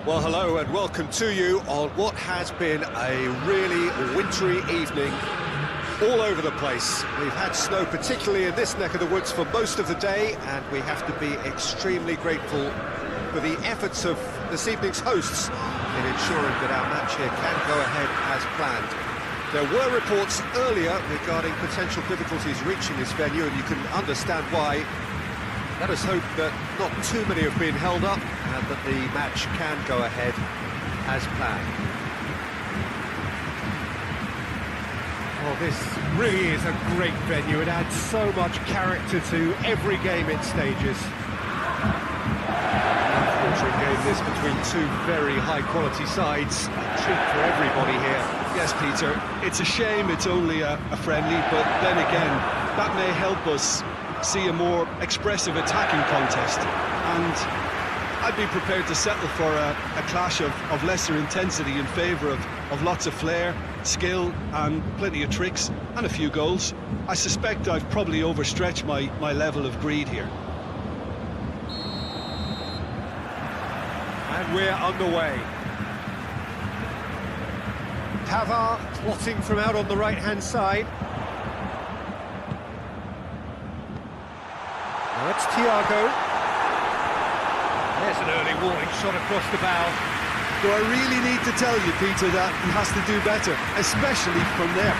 Well, hello and welcome to you on what has been a really wintry evening all over the place. We've had snow, particularly in this neck of the woods, for most of the day, and we have to be extremely grateful for the efforts of this evening's hosts in ensuring that our match here can go ahead as planned. There were reports earlier regarding potential difficulties reaching this venue, and you can understand why. Let us hope that not too many have been held up and that the match can go ahead as planned. Well, this really is a great venue. It adds so much character to every game it stages. Unfortunate game this between two very high-quality sides. A treat for everybody here. Yes, Peter, it's a shame it's only a friendly, but then again, that may help us see a more expressive attacking contest, and I'd be prepared to settle for a clash of lesser intensity in favour of lots of flair, skill and plenty of tricks and a few goals. I suspect I've probably overstretched my level of greed here. And we're underway. Pavard plotting from out on the right-hand side. Now it's Thiago. There's an early warning shot across the bow. Do I really need to tell you, Peter, that he has to do better, especially from there?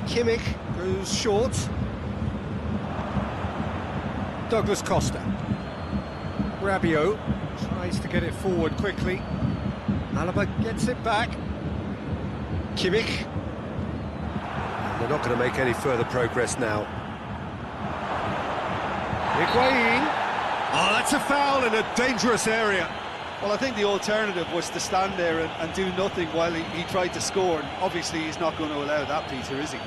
Kimmich goes short. Douglas Costa. Rabiot tries to get it forward quickly. Alaba gets it back. Kimmich. They're not going to make any further progress now. Higuain. Oh, that's a foul in a dangerous area. Well, I think the alternative was to stand there and do nothing while he tried to score, and obviously he's not going to allow that, Peter, is he?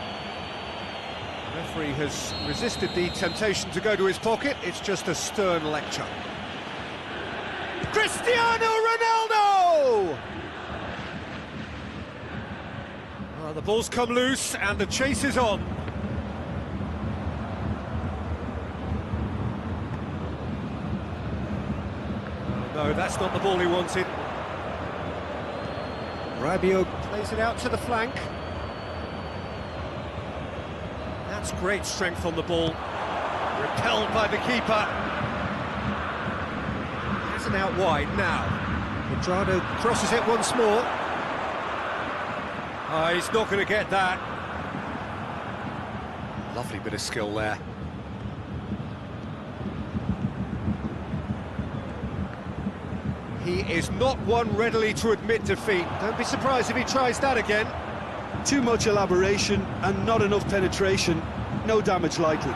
The referee has resisted the temptation to go to his pocket. It's just a stern lecture. Cristiano Ronaldo! Oh, the ball's come loose and the chase is on. Oh, no, that's not the ball he wanted. Rabiot plays it out to the flank. That's great strength on the ball. Repelled by the keeper. Has it out wide now. Quadrado crosses it once more. He's not going to get that. Lovely bit of skill there. He is not one readily to admit defeat. Don't be surprised if he tries that again. Too much elaboration and not enough penetration. No damage likely.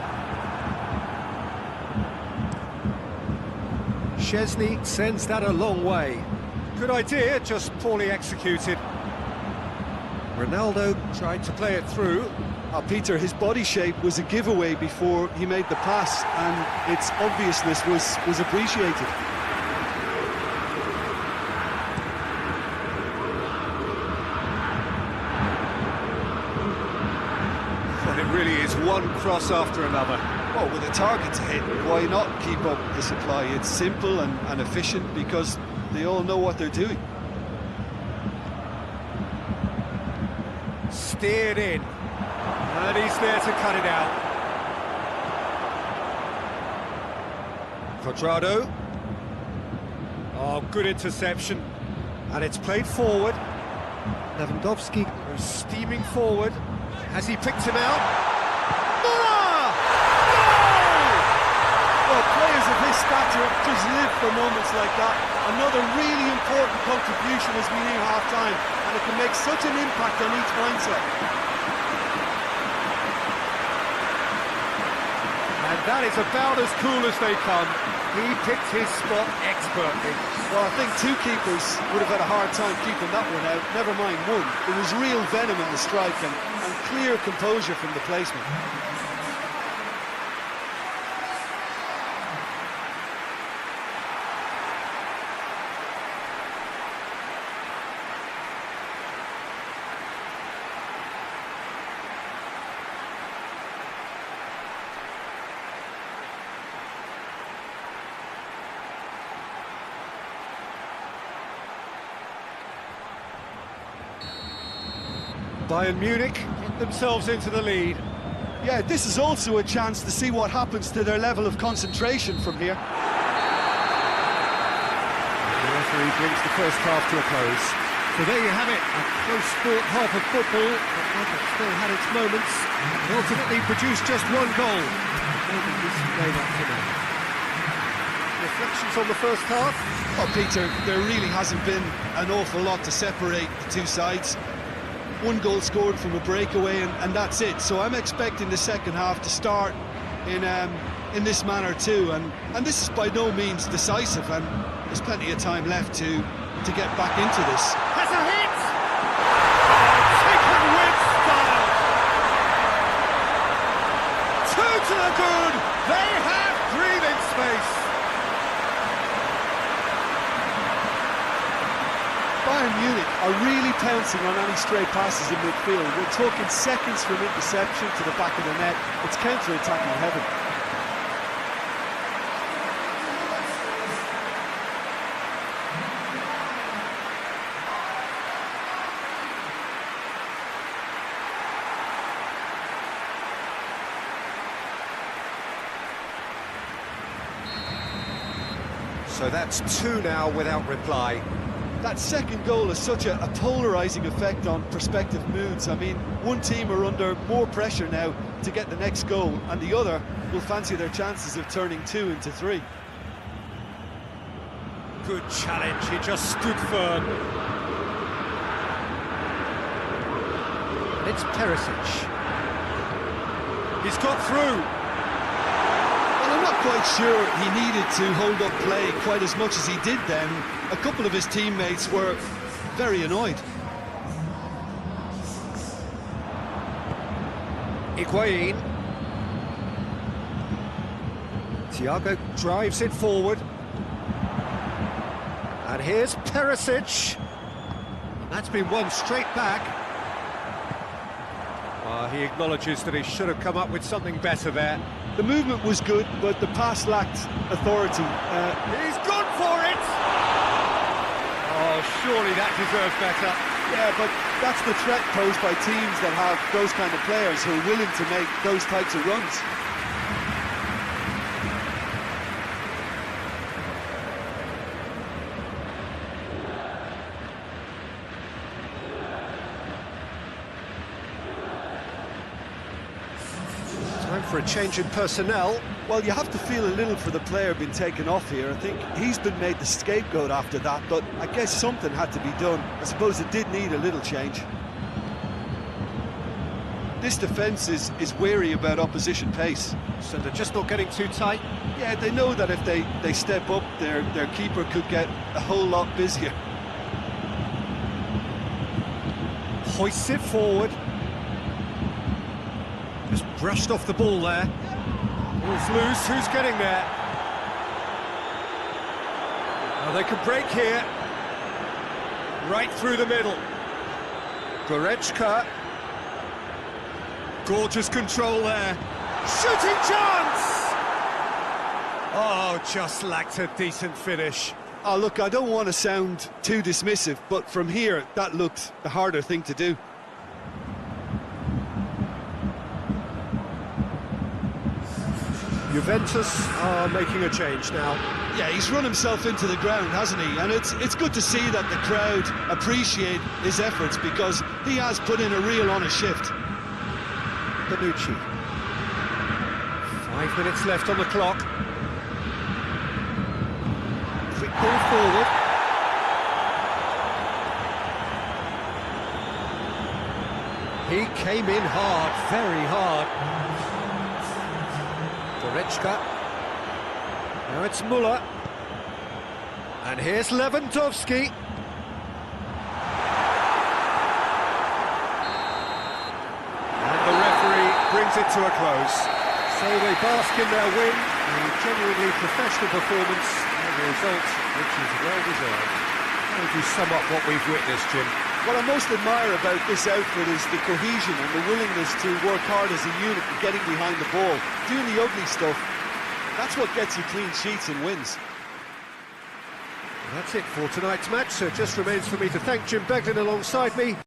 Szczesny sends that a long way. Good idea, just poorly executed. Ronaldo tried to play it through. Peter, his body shape was a giveaway before he made the pass, and its obviousness was appreciated. Well, it really is one cross after another. Well, with a target to hit, why not keep up the supply? It's simple and efficient because they all know what they're doing. Steered in, and he's there to cut it out. Quadrado. Oh, good interception. And it's played forward. Lewandowski goes steaming forward. Has he picked him out? Goal! Well, players of his stature just live for moments like that. Another really important contribution as we near half-time, and it can make such an impact on each mindset. And that is about as cool as they come. He picked his spot expertly. Well, I think two keepers would have had a hard time keeping that one out, never mind one. There was real venom in the strike and clear composure from the placement. Bayern Munich get themselves into the lead. Yeah, this is also a chance to see what happens to their level of concentration from here. The referee brings the first half to a close. So there you have it, a close-fought half of football, but one that still had its moments, and ultimately produced just one goal. Maybe this way up to now. Reflections on the first half? Oh, Peter, there really hasn't been an awful lot to separate the two sides. One goal scored from a breakaway, and that's it. So I'm expecting the second half to start in this manner too, and this is by no means decisive, and there's plenty of time left to get back into this. Has a hit! Taken with style! Two to the good! They have breathing space! Bayern Munich are really pouncing on any stray passes in midfield. We're talking seconds from interception to the back of the net. It's counter-attacking heaven. So that's two now without reply. That second goal has such a polarising effect on prospective moods. I mean, one team are under more pressure now to get the next goal, and the other will fancy their chances of turning 2 into 3. Good challenge, he just stood firm. It's Perisic. He's got through. Well, I'm not quite sure he needed to hold up play quite as much as he did then. A couple of his teammates were very annoyed. Higuain. Thiago drives it forward. And here's Perisic. That's been won straight back. He acknowledges that he should have come up with something better there. The movement was good, but the pass lacked authority. He's gone for it! Oh, surely that deserves better. Yeah, but that's the threat posed by teams that have those kind of players who are willing to make those types of runs. Time for a change in personnel. Well, you have to feel a little for the player being taken off here. I think he's been made the scapegoat after that, but I guess something had to be done. I suppose it did need a little change. This defence is wary about opposition pace. So they're just not getting too tight. Yeah, they know that if they step up, their keeper could get a whole lot busier. Hoists it forward. Just brushed off the ball there. Ball's loose, who's getting there? Oh, they can break here. Right through the middle. Goretzka. Gorgeous control there. Shooting chance! Oh, just lacked a decent finish. Oh, look, I don't want to sound too dismissive, but from here, that looked the harder thing to do. Juventus are making a change now. Yeah, he's run himself into the ground, hasn't he? And it's good to see that the crowd appreciate his efforts, because he has put in a real honest shift. Bonucci. 5 minutes left on the clock. Quick ball forward. He came in hard, very hard. Goretzka. Now it's Müller. And here's Lewandowski. And the referee brings it to a close. So they bask in their win, a genuinely professional performance, and the result which is well deserved. How would you sum up what we've witnessed, Jim? What I most admire about this outfit is the cohesion and the willingness to work hard as a unit and getting behind the ball, doing the ugly stuff. That's what gets you clean sheets and wins. That's it for tonight's match, so it just remains for me to thank Jim Beglin alongside me.